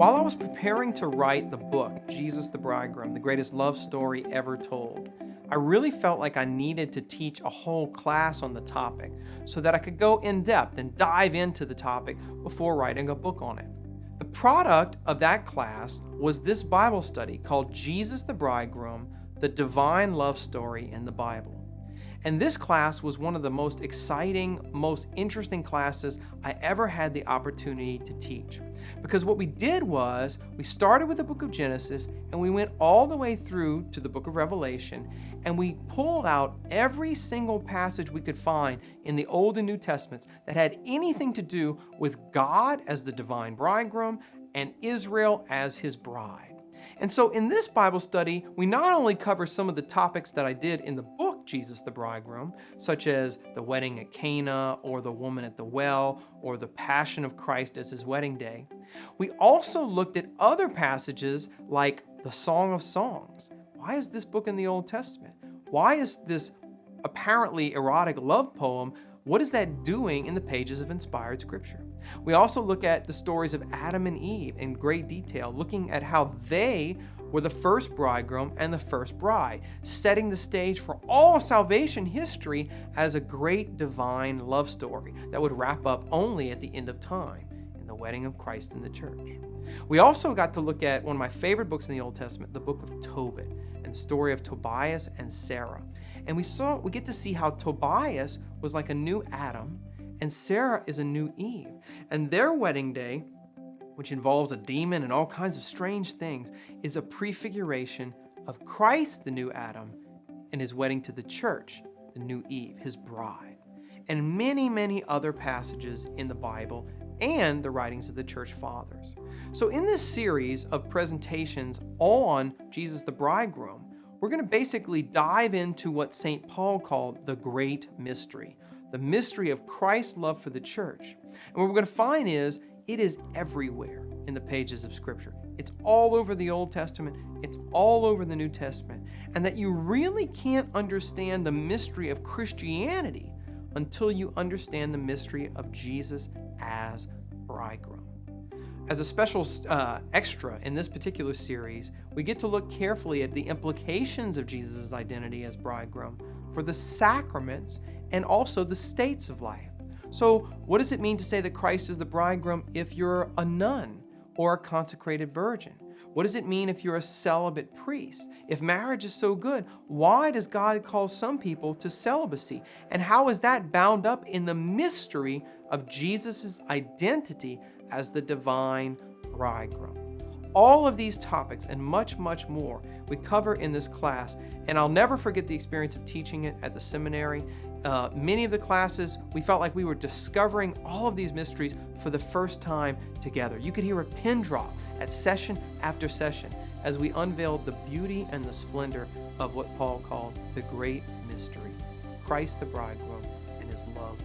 While I was preparing to write the book, Jesus the Bridegroom, the greatest love story ever told, I really felt like I needed to teach a whole class on the topic so that I could go in depth and dive into the topic before writing a book on it. The product of that class was this Bible study called Jesus the Bridegroom, the divine love story in the Bible. And this class was one of the most exciting, most interesting classes I ever had the opportunity to teach. Because what we did was, we started with the book of Genesis and we went all the way through to the book of Revelation, and we pulled out every single passage we could find in the Old and New Testaments that had anything to do with God as the divine bridegroom and Israel as his bride. And so in this Bible study, we not only cover some of the topics that I did in the book, Jesus the Bridegroom, such as the wedding at Cana, or the woman at the well, or the passion of Christ as his wedding day. We also looked at other passages like the Song of Songs. Why is this book in the Old Testament? Why is this apparently erotic love poem, what is that doing in the pages of inspired scripture? We also look at the stories of Adam and Eve in great detail, looking at how they were the first bridegroom and the first bride, setting the stage for all of salvation history as a great divine love story that would wrap up only at the end of time, in the wedding of Christ and the church. We also got to look at one of my favorite books in the Old Testament, the book of Tobit, and the story of Tobias and Sarah. And we get to see how Tobias was like a new Adam, and Sarah is a new Eve. And their wedding day, which involves a demon and all kinds of strange things, is a prefiguration of Christ, the new Adam, and his wedding to the church, the new Eve, his bride. And many, many other passages in the Bible and the writings of the church fathers. So in this series of presentations on Jesus the Bridegroom, we're going to basically dive into what St. Paul called the great mystery, the mystery of Christ's love for the church. And what we're going to find is it is everywhere in the pages of Scripture. It's all over the Old Testament. It's all over the New Testament. And that you really can't understand the mystery of Christianity until you understand the mystery of Jesus as bridegroom. As a special extra in this particular series, we get to look carefully at the implications of Jesus' identity as bridegroom for the sacraments and also the states of life. So what does it mean to say that Christ is the bridegroom if you're a nun or a consecrated virgin? What does it mean if you're a celibate priest? If marriage is so good, why does God call some people to celibacy? And how is that bound up in the mystery of Jesus' identity as the divine bridegroom? All of these topics and much, much more we cover in this class, and I'll never forget the experience of teaching it at the seminary. Many of the classes, we felt like we were discovering all of these mysteries for the first time together. You could hear a pin drop at session after session as we unveiled the beauty and the splendor of what Paul called the great mystery, Christ the bridegroom and his love